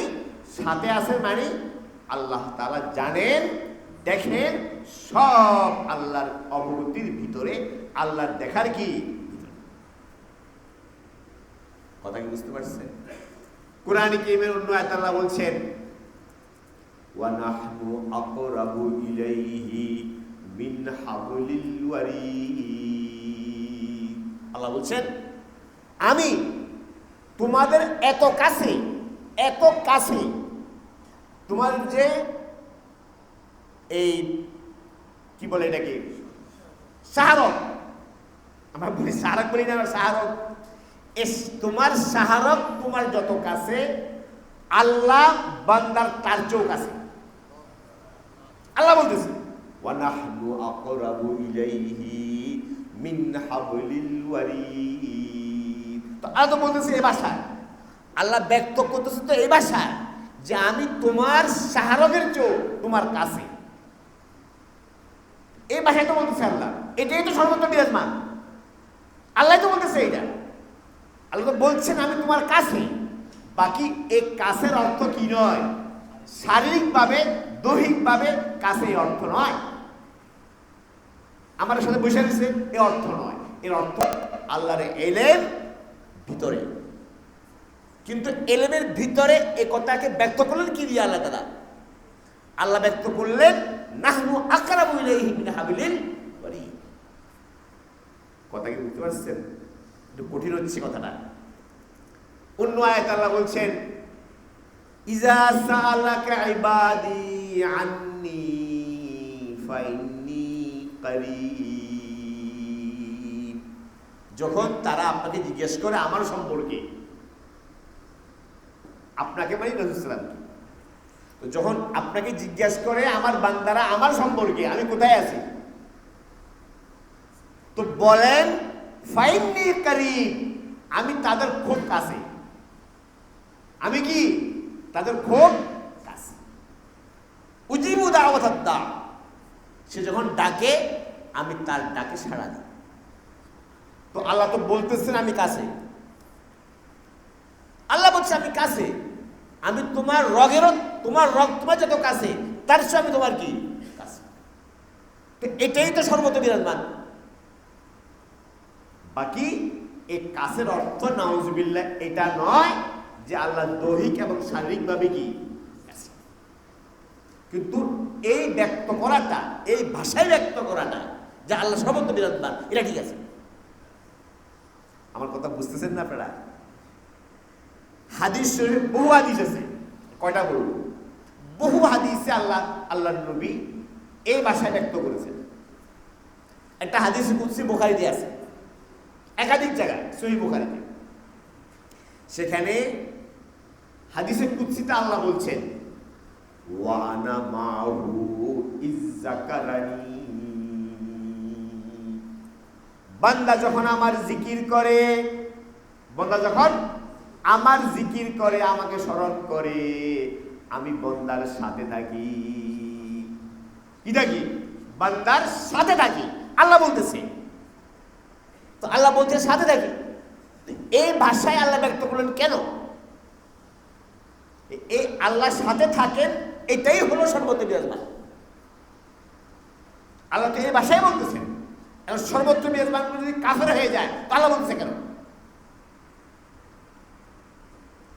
সাথে আছে মানে আল্লাহ তাআলা জানেন, দেখেন, সব আল্লাহর অবগতির ভিতরে, আল্লাহর দেখার কি কথা কি বুঝতে পারছেন? কুরআনে কারীমের অন্য আয়াতে আল্লাহ বলছেন ওয়া নাহনু আকরাবু ইলাইহি মিন হাবলিল ওয়ারিদ। আল্লাহ বলছেন আমি তোমাদের এত কাছে, তোমার যে এই কি বলে এটাকে সাহারক, আমরা বলি সাহারক বলি না, সাহারক, তোমার সাহারক তোমার যত কাছে, আল্লাহ বান্দার তার চেয়েও কাছে। আল্লাহ বলতেছে ওয়া নাহনু আকরাবু ইলাইহি মিন হাবলিল ওয়ারিদ। তো আল্লাহ বলতেছে এই ভাষায়, আল্লাহ ব্যক্ত করতেছে তো এই ভাষায় যে আমি তোমার সাহারকের চেয়েও তোমার কাছে। এই ভাষায় তো বলতেছে আল্লাহ, এটাই তো সর্বত্র বিরাজমান। আল্লাহ তো বলতেছে এইটা, আল্লাহ তো বলছেন আমি তোমার কাছে। বাকি এই কাছের অর্থ কি নয়, শারীরিকভাবে দৈহিকভাবে কাছে এই অর্থ নয়, আমার সাথে বসে দিচ্ছে এই অর্থ নয়। এর অর্থ আল্লাহর এলেম ভিতরে। কিন্তু এলেমের ভিতরে এই কথাকে ব্যক্ত করলেন কি দিয়ে? আল্লাহ তাআলা আল্লাহ ব্যক্ত করলেন নাহনু আকরাবু ইলাইহি মিন হাবলিল ওয়ারিদ। কথা কি বুঝতে পারছেন? একটু কঠিন হচ্ছে কথাটা। অন্য আয়াতে আল্লাহ বলছেন ইজা সালাকা ইবাদি আন্নী ফাইন্নী করিব। যখন তারা আপনাকে জিজ্ঞেস করে আমার সম্পর্কে, আপনাকে মানে রাসূল সাল্লাল্লাহু আলাইহি ওয়াসাল্লাম, তো যখন আপনাকে জিজ্ঞেস করে আমার বান্দারা আমার সম্পর্কে আমি কোথায় আছি, তো বলেন ফাইন্নী করিব, আমি তাদের খুব কাছে। আমি কি তাদের খুব কাছে। উজিবু দাওয়াতাদ দা, সে যখন ডাকে আমি তার ডাকে সাড়া দিই। তো আল্লাহ তো বলতেছেন আমি কাছে, আল্লাহ বলছে আমি কাছে, আমি তোমার রগেরও, তোমার রগ তোমার যত কাছে তার চেয়ে আমি তোমার কি কাছে। তো এটাই তো সর্বত বিরাজমান। বাকি এই কাছের অর্থ নাউজুবিল্লাহ এটা নয় যে আল্লাহ দৈহিক এবং শারীরিকভাবে কি কাছে। কিন্তু এই ব্যক্ত করাটা, এই ভাষায় ব্যক্ত করাটা যে আল্লাহ সর্বত বিরাজমান, এটা ঠিক আছে। আমার কথা বুঝতেছেন না আপনারা? হাদিস শরীফ বহু হাদিস আছে, কয়টা বলব? বহু হাদিসে আল্লাহর নবী এই ভাষায় ব্যক্ত করেছেন। একটা হাদিস কুদসি বুখারীতে আছে, একাধিক জায়গায় সহিহ বুখারীতে। সেখানে হাদিসে কুদসিতে আল্লাহ বলছেন ওয়া আনা মাহু ইযযাকারানি। বান্দা যখন আমার জিকির করে, বান্দা যখন আমার জিকির করে, আমাকে স্মরণ করে, আমি বান্দার সাথে থাকি। কি থাকি? বান্দার সাথে থাকি, আল্লাহ বলতেছে। তো আল্লাহ বলছে সাথে থাকি, এই ভাষায় আল্লাহ ব্যক্ত করলেন কেন? এই আল্লাহর সাথে থাকেন, এটাই হলো সর্বত বিরাজমান। আল্লাহ তো এই ভাষায় বলতেছেন এখন সর্বোচ্চ মেজবান যদি কাফের হয়ে যায় তাহলে বলছে কেন?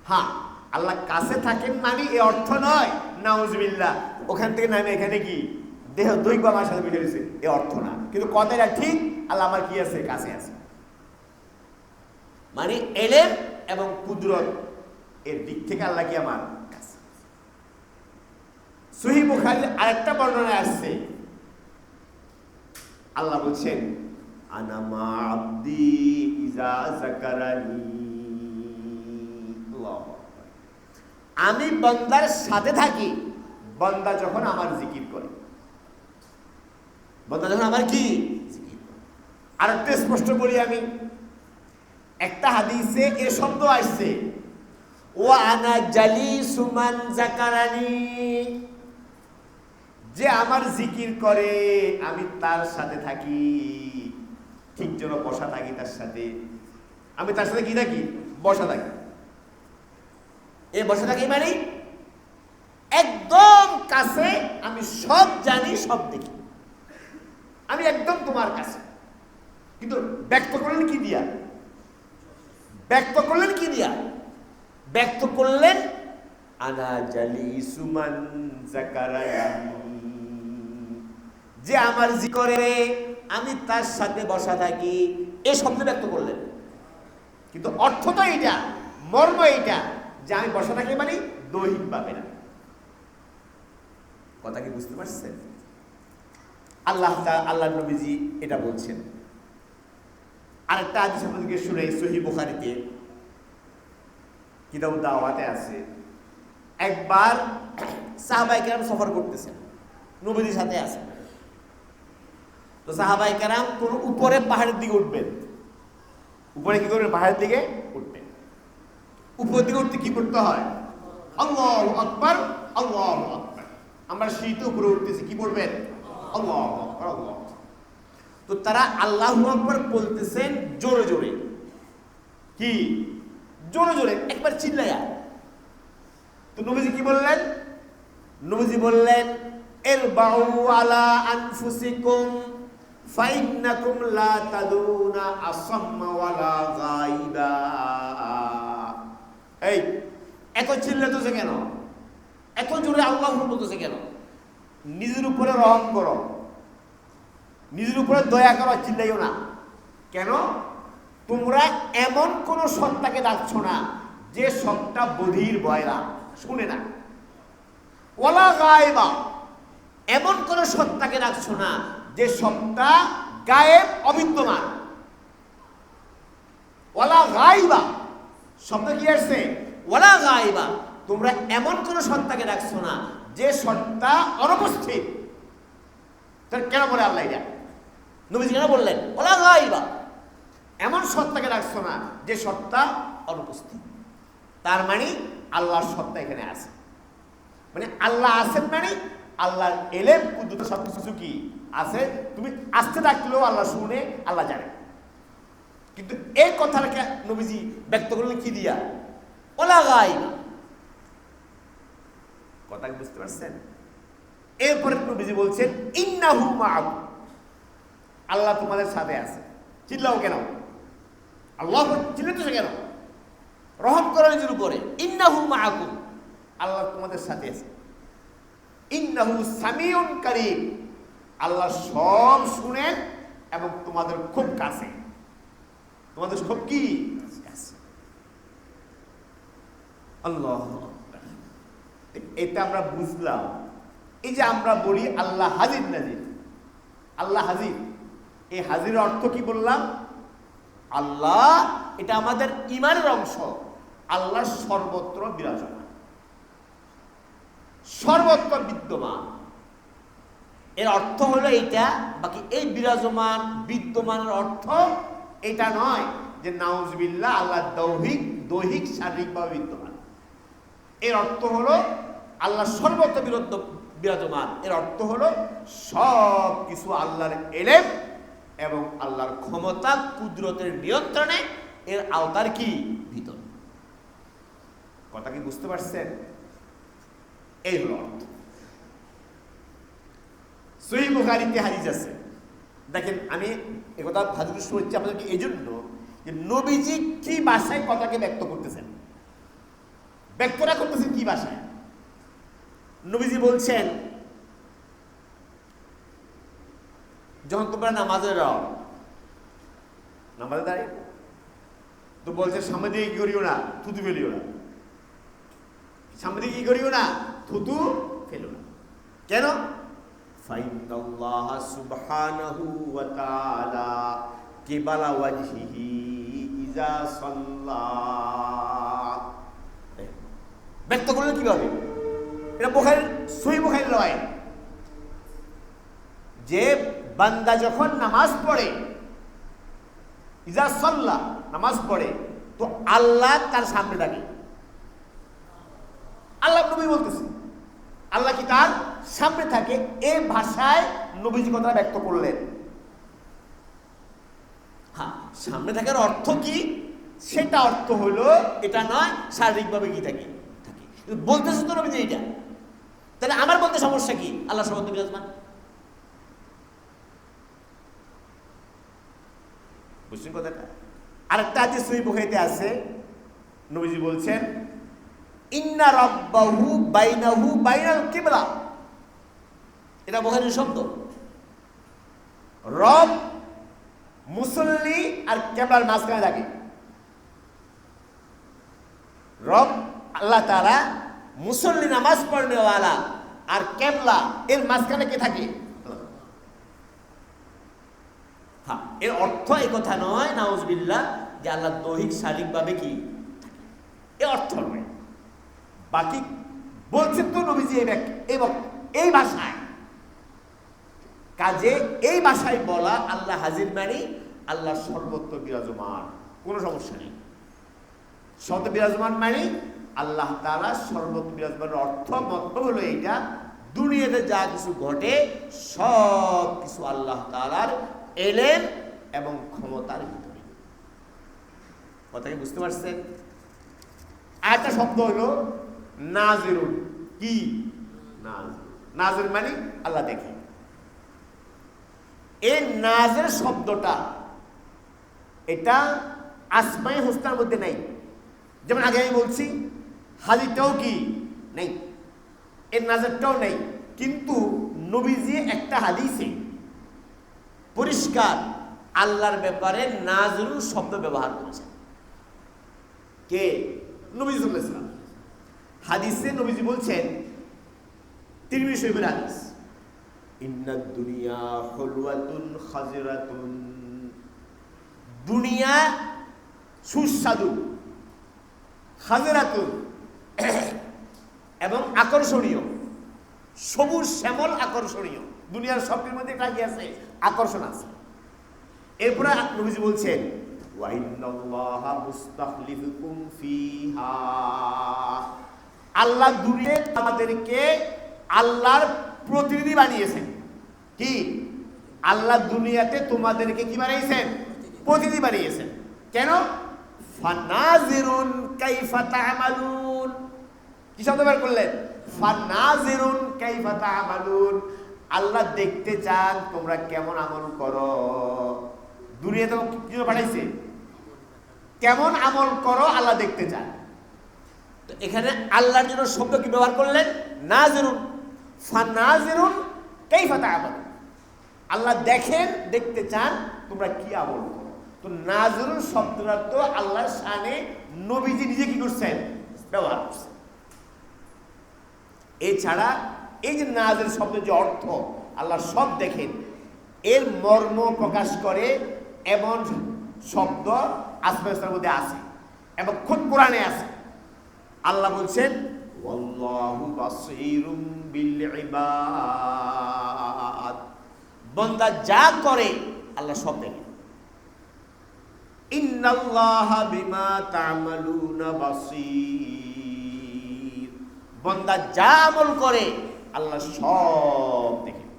হ্যাঁ, আল্লাহ কাছে থাকেন মানে এ অর্থ নয় নাউজুবিল্লাহ ওখান থেকে নামে এখানে কি দেহ দৈব আমার সাথে মিলে গেছে, এ অর্থ না। কিন্তু কথাটা ঠিক, আল্লাহ আমার কি আছে? কাছে আছে। মানে এলেম এবং কুদরত এর দিক থেকে আল্লাহ কি আমার কাছে। সহিহ বুখারীর আরেকটা বর্ণনায় আসছে, আল্লাহ বলছেন আনা মা আবদি ইজা যাকারানি, আমি বান্দার সাথে থাকি বান্দা যখন আমার জিকির করে। বান্দা যখন আমার কি জিকির করে। আর একটু স্পষ্ট বলি আমি, একটা হাদিসে এ শব্দ আসছে ওয়া আনা জালিসু মান যাকারানি, যে আমার জিকির করে আমি তার সাথে থাকি, ঠিক যেন বসা থাকি তার সাথে। আমি তার সাথে কি থাকি? বসা থাকি। এ বসা থাকি মানে একদম কাছে, আমি সব জানি সব দেখি, আমি একদম তোমার কাছে। কিন্তু ব্যক্ত করলেন কি দিয়া? ব্যক্ত করলেন কি দিয়া? ব্যক্ত করলেন আনা জালিসু মান যাকারানি, যে আমার জিকিরে আমি তার সাথে বসা থাকি, এই শব্দ ব্যক্ত করলেন। কিন্তু অর্থ তো এইটা, মর্ম এইটা যে আমি বসা থাকি মানে দৈহিক ভাবে না। কথা কি বুঝতে পারছেন? আল্লাহ নবীজি এটা বলছেন। আরেকটা হাদিস আপনাদেরকে শুনাই, সহিহ বুখারীতে কিতাব দাওয়াতে আছে। একবার সাহাবায়ে কেরাম সফর করতেছেন, নবীজির সাথে আছেন। তো সাহাবায়ে কেরাম কোন উপরে পাহাড়ের দিকে উঠবেন। উপরে কি করবেন? পাহাড়ের দিকে উঠবেন। উপর দিকে উঠতে কি করতে হয়? আল্লাহু আকবার, আল্লাহু আকবার। আমরা সিঁড়িতে উপরে উঠতেছি, কি বলবেন? আল্লাহু আকবার, আল্লাহু আকবার। তো তারা আল্লাহু আকবার বলতেছেন জোরে জোরে, কি জোরে জোরে, একবার চিল্লায়া। তো নবীজি কি বললেন? নবীজি বললেন ইরবাউ আলা আনফুসিকুম ফাইন্নাকুম লা তাদুনা আসাম্মা ওয়ালা গায়বা। এই এত চিল্লাতেছে কেন? এত জোরে আল্লাহু বলতেছে কেন? নিজের উপরে রহম করো, নিজের উপরে দয়া করো, চিল্লাইও না। কেন? তোমরা এমন কোন সত্তাকে ডাকছো না যে সত্তা বধির, বয়রা, শুনে না। ওয়ালা গায়বা, এমন কোন সত্তাকে ডাকছো না যে সত্তা গায়েব, অবিদ্যমান। ওয়ালা গায়বা শব্দ কি আসছে? ওয়ালা গায়বা, তোমরা এমন কোন সত্তাকে ডাকছো না যে সত্তা অনুপস্থিত। তাহলে কেন বলে আল্লাহ এটা? নবীজি কেন বললেন ওয়ালা গায়বা? এমন সত্তাকে ডাকছো না যে সত্তা অনুপস্থিত। তার মানে আল্লাহর সত্তা এখানে আছে। মানে আল্লাহ আছেন মানে আল্লাহর এলেম কুদরত সবকিছু কি আছে। তুমি আসতে ডাকলেও আল্লাহ শুনে, আল্লাহ জানে। কিন্তু এই কথাটাকে নবীজি ব্যক্ত করলেন কি দিয়া? ওয়ালা গায়বা। কথা বুঝতে পারছেন? এরপরে নবীজি বলছেন ইন্নাহু মাআকুম, আল্লাহ তোমাদের সাথে আছে। চিল্লাও কেন? আল্লাহ চিল্লাতেছে কেন? রহম করো নিজের উপরে। ইন্নাহু মাআকুম, আল্লাহ তোমাদের সাথে আছে। ইন্নাহু সামিউন কারীম, আল্লাহ সব শুনেন এবং তোমাদের খুব কাছে। তোমাদের খুব কি কাছে। আল্লাহ, এটা আমরা বুঝলাম। এই যে আমরা বলি আল্লাহ হাজির নাজির, আল্লাহ হাজির, এই হাজিরের অর্থ কি বললাম? আল্লাহ, এটা আমাদের ঈমানের অংশ। আল্লাহ সর্বত্র বিরাজমান, সর্বত্র বিদ্যমান। এর অর্থ হলো এইটা। বাকি এই বিরাজমান বিদ্যমানের অর্থ এটা নয় যে নাউজুবিল্লাহ আল্লাহ দৈহিক শারীরিকভাবে বিদ্যমান। এর অর্থ হলো আল্লাহ সর্বত্র বিরাজমান। এর অর্থ হলো সব কিছু আল্লাহর এলেম এবং আল্লাহর ক্ষমতা, কুদরতের নিয়ন্ত্রণে, এর আওতার কি ভিতর। কথা কি বুঝতে পারছেন? এই হলো অর্থ। সহিহ বুখারীতে হাদিস আছে, দেখেন, আমি একথা ভাজুর হচ্ছে আপনাদেরকে এই জন্য যে নবীজি কি ভাষায় কথাকে ব্যক্ত করতেছেন, ব্যক্তরা করতেছেন কি ভাষায়। নবীজি বলছেন, যখন তোমরা নামাজে যাও, নামাজে দাঁড়িয়ে তো বলছে সামনে দিকে কি করিও না, থুতু ফেলিও না, সামনে দিকে কি করিও না, থুতু ফেলো না। কেন? ফাইনাল্লাহ সুবহানাহু ওয়া তাআলা কিবালা ওয়াজহিহি ইজা সাল্লা। ব্যক্ত করলে কিভাবে? এটা বুখারী, সহিহ বুখারীর রায়, যে বান্দা যখন নামাজ পড়ে, ইজা সাল্লা, নামাজ পড়ে, তো আল্লাহ তার সামনে থাকে। আল্লাহ নবী বলতেছে আল্লাহ কি তার সামনে থাকে। এই ভাষায় নবীজি কথা ব্যক্ত করলেন। হ্যাঁ, সামনে থাকার অর্থ কি? সেটা অর্থ হলো এটা নয় শারীরিকভাবে কি থাকে, বলতেছে তো নবীজি এইটা। তাহলে আমার বলতে সমস্যা কি? আল্লাহ সর্বত্র বিরাজমান। বুঝছেন কথাটা? আরেকটা হাদিস সহিহ বুখারীতে আছে, নবীজি বলছেন, ইন্না রাব্বাহু বাইনাহু বাইনাল কিবলা। এটা বুখারীর শব্দ। রব মুসল্লি আর কিবলার মাঝখানে থাকে। রব আল্লাহ তাআলা মুসল্লি, নামাজ পড়নেওয়ালা আর কিবলা, এর মাঝখানে কে থাকে? হ্যাঁ, এর অর্থ এই কথা নয় নাউজুবিল্লাহ যে আল্লাহ দৈহিক শারীরিকভাবে কি থাকে, এ অর্থ নয়। বাকি বলছেন তো নবীজি এই ভাষায়, কাজে এই ভাষায় বলা আল্লাহ হাজির মানে আল্লাহ সর্বত্র বিরাজমান, কোনো সমস্যা নেই। সর্বত্র বিরাজমান মানে আল্লাহ তাআলা সর্বত্র বিরাজমানের অর্থ মতলব হলো এইটা, দুনিয়াতে যা কিছু ঘটে সব কিছু আল্লাহ তাআলার এলেম এবং ক্ষমতার ভিতরে। কথা কি বুঝতে পারছেন? আরেকটা শব্দ হলো নাজিরুন। কি? নাজির মানে আল্লাহ দেখে। এই নাজির শব্দটা এটা আসমায়ে হুসনার মধ্যে নেই। যেমন আগে আমি বলছি হাদিসটাও কি নেই, এর নাজিরটাও নেই। কিন্তু নবীজি একটা হাদিসে পরিষ্কার আল্লাহর ব্যাপারে নাজিরুন শব্দ ব্যবহার করেছেন। কে? নবী সাল্লাল্লাহু আলাইহি ওয়াসাল্লাম। হাদিসে নবীজি বলছেন, তিরমিজি শরীফের হাদিস, ইন্নাদ দুনিয়া হুলওয়াতুন খাজিরাতুন। দুনিয়া সুস্বাদু, খাজিরাতুন এবং আকর্ষণীয়, সবুজ শ্যামল আকর্ষণীয়। দুনিয়ার সবটির মধ্যে একটা কি আছে? আকর্ষণ আছে। এরপরে নবীজি বলছেন, ওয়া ইন্নাল্লাহা মুস্তাখলিফুকুম ফিহা। আল্লাহ দুনিয়ায় আমাদেরকে আল্লাহর প্রতিনিধি বানিয়েছেন। কি? আল্লাহ দুনিয়াতে তোমাদেরকে কি বানিয়েছেন? প্রতিনিধি বানিয়েছেন। কেন? ফানাজিরুন কাইফা তা'মালুন। কি শব্দ বের করলেন? ফানাজিরুন কাইফা তা'মালুন। আল্লাহ দেখতে চান তোমরা কেমন আমল করো। দুনিয়াতে কি পাঠাইছে? কেমন আমল করো আল্লাহ দেখতে চান। তো এখানে আল্লাহর জন্য শব্দ কি ব্যবহার করলেন? নাজিরুন। ফানাজিরুন কাইফা তা'মালুন। আল্লাহ দেখেন, দেখতে চান তোমরা কি আমল করো। তো নাজিরুন শব্দটা তো আল্লাহর শানে নবীজি নিজে কি করছেন? ব্যবহার করছেন। এছাড়া এই যে নাজির শব্দের যে অর্থ, আল্লাহ সব দেখেন, এর মর্ম প্রকাশ করে এমন শব্দ আসমানের মধ্যে আছে এবং খুব কোরআনে আছে। আল্লাহ বলছেন, ওয়াল্লাহু বাসীরুম বিল ইবাদ। বান্দা যা করে আল্লাহ সব দেখেন। ইন্নাল্লাহা বিমা তা'মালুনা বাসীর। বান্দা যা আমল করে আল্লাহ সব দেখেন।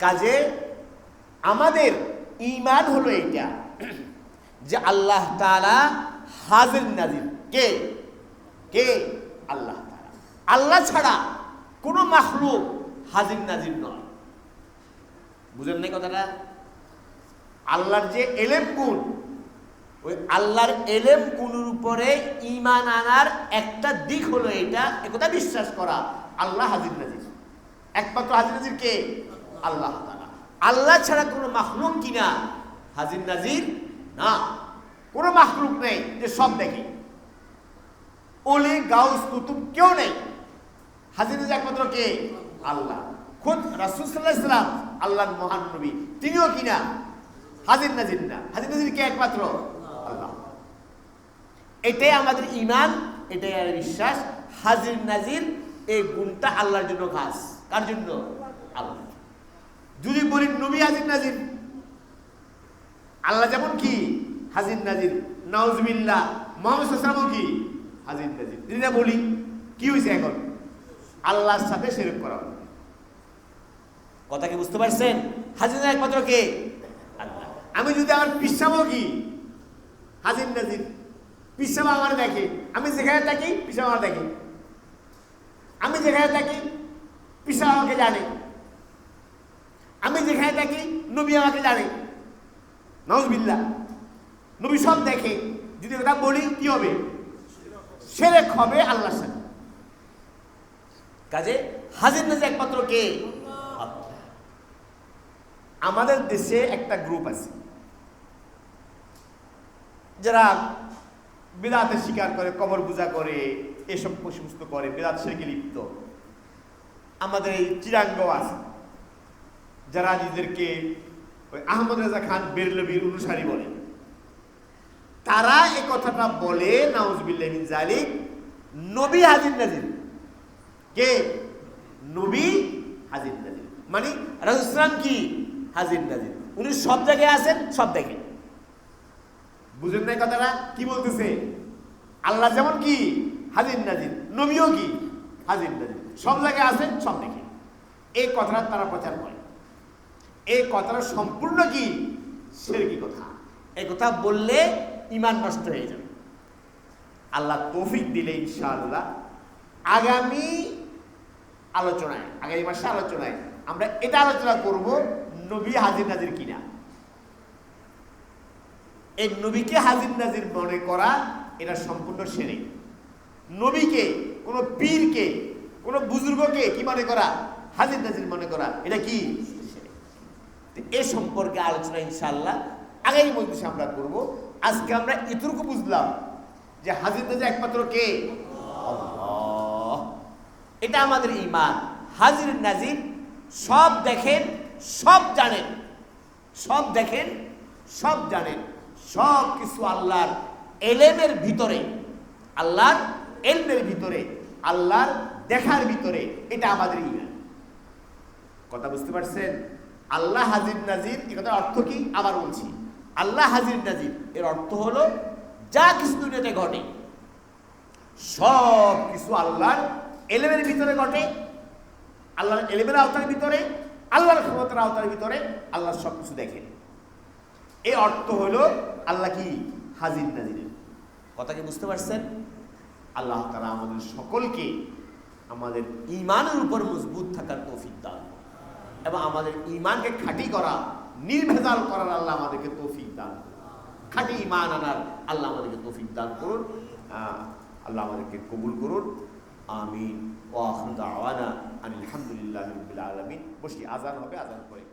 কাজে আমাদের ঈমান হলো এটা যে আল্লাহ তাআলা হাজির নাজির। কে? কে? আল্লাহ তাআলা। আল্লাহ ছাড়া কোনো মাখলুক হাজির নাজির নয়। বুঝেন নাই কথাটা? আল্লাহর যে এলেম গুণ, ওই আল্লাহর এলেম গুণের উপরে ঈমান আনার একটা দিক হলো এটা, একথা বিশ্বাস করা আল্লাহ হাজির নাজির। একমাত্র হাজির নাজির কে? আল্লাহ তাআলা। আল্লাহ ছাড়া কোনো মাখলুক কিনা হাজির নাজির না। কোনো মাখলুক নেই যে সব দেখে। ওলি গাউস কুতুব কেউ নেই। হাজির নাজির একমাত্র কে? আল্লাহ। খুদ রাসূল সাল্লাল্লাহু আলাইহি ওয়াসাল্লাম আল্লাহর মহান নবী, তিনিও কিনা হাজির নাজির না। হাজির নাজির কে? একমাত্র আল্লাহ। এটাই আমাদের ঈমান, এটাই আমাদের বিশ্বাস। হাজির নাজির এই গুণটা আল্লাহর জন্য খাস। কার জন্য? আল্লাহ। যদি বলি নবী হাজির নাজির, আল্লাহ যেমন কি হাজির নাজির, নাউজুবিল্লাহ মুহাম্মদ সাল্লাল্লাহু আলাইহি ওয়াসাল্লাম কি হাজির নাজির, এটা বলি কি হয়েছে? এখন আল্লাহর সাথে শিরক করা। কথা কি বুঝতে পারছেন? হাজির নাজির একমাত্র কে? আল্লাহ। আমি যদি আমার পিসাবও কি হাজির নাজির, পিসাবা আমার দেখে, আমি যেখানে থাকি পিসাবা আমার দেখে, আমি যেখানে থাকি পিসাবা আমাকে জানে, আমি যেখানে থাকি নবী আমাকে জানে। নাউজুবিল্লাহ, নবী সব দেখে। যদি ওটা বলি কি হবে? শিরক হবে আল্লাহর সাথে। কাজে হাজির নাজির একমাত্র কে? আল্লাহ। আমাদের দেশে একটা গ্রুপ আছে যারা বিদআতের স্বীকার করে, কবর পূজা করে, এসব সমস্ত করে, বিদআত শিরকে লিপ্ত। আমাদের এই চিরাঙ্গ আছে যারা নিজেদেরকে ওই আহমদ রেজা খান বেরলভির অনুসারী বলে। তারা এই কথাটা বলে, নাউজুবিল্লাহি মিন যালিক, নবী হাজির নাজির। কে? নবী হাজির নাজির মানে রাসূল সাল্লাল্লাহু আলাইহি ওয়াসাল্লাম কি হাজির নাজির, উনি সব জায়গায় আছেন, সব দেখেন। বুঝেন না কথাটা? কি বলতেছে? আল্লাহ যেমন কি হাজির নাজির, নবীও কি হাজির নাজির, সব জায়গায় আছেন, সব দেখেন। এই কথাটা তারা প্রচার করে। এই কথাটা সম্পূর্ণ কি শিরকি কথা। এই কথা বললে ঈমান নষ্ট হয়ে যাবে। আল্লাহ তৌফিক দিলে ইনশাআল্লাহ আগামী আলোচনায়, আগামী মাসে আলোচনায় আমরা এটা আলোচনা করব, নবী হাজির নাজির কিনা। এই নবীকে হাজির নাজির মনে করা এটা সম্পূর্ণ শিরক। নবীকে, কোন পীরকে, কোন বুজুর্গকে কি মনে করা? হাজির নাজির মনে করা, এটা কি শিরক। এ সম্পর্কে আলোচনা ইনশাআল্লাহ আগামী মজলিসে আমরা করব। আজকে আমরা এতটুকু বুঝলাম যে হাজির নাজির একমাত্র কে? আল্লাহ। এটা আমাদের ঈমান। হাজির নাজির সব দেখেন, সব জানেন, সব দেখেন, সব জানেন, সব কিছু আল্লাহর এলেমের ভিতরে, আল্লাহর এলমের ভিতরে, আল্লাহর দেখার ভিতরে। এটা আমাদের ঈমান। কথা বুঝতে পারছেন? আল্লাহ হাজির নাজির, এ কথার অর্থ কি? আবার বলছি, আল্লাহ হাজির নাজির এর অর্থ হলো যা কিছু দুনিয়াতে ঘটে সব কিছু আল্লাহর এলেমের ভিতরে ঘটে, আল্লাহর এলেমের আওতার ভিতরে, আল্লাহর ক্ষমতার আওতার ভিতরে আল্লাহ সব কিছু দেখেন। এই অর্থ হলো আল্লাহ কি হাজির নাজির। কথা কি বুঝতে পারছেন? আল্লাহ তাআলা আমাদের সকলকে আমাদের ঈমানের উপর মজবুত থাকার তৌফিক দান এবং আমাদের ঈমানকে খাঁটি করা, নির্ভেজাল করার আল্লাহ আমাদেরকে তৌফিক দান, খাঁটি ঈমান আনার আল্লাহ আমাদেরকে তৌফিক দান করুন। আল্লাহ আমাদেরকে কবুল করুন। আমিন। ওয়া আখিরু দাওয়ানা আলহামদুলিল্লাহি রাব্বিল আলামিন। বসি, আজান হবে, আজান পরে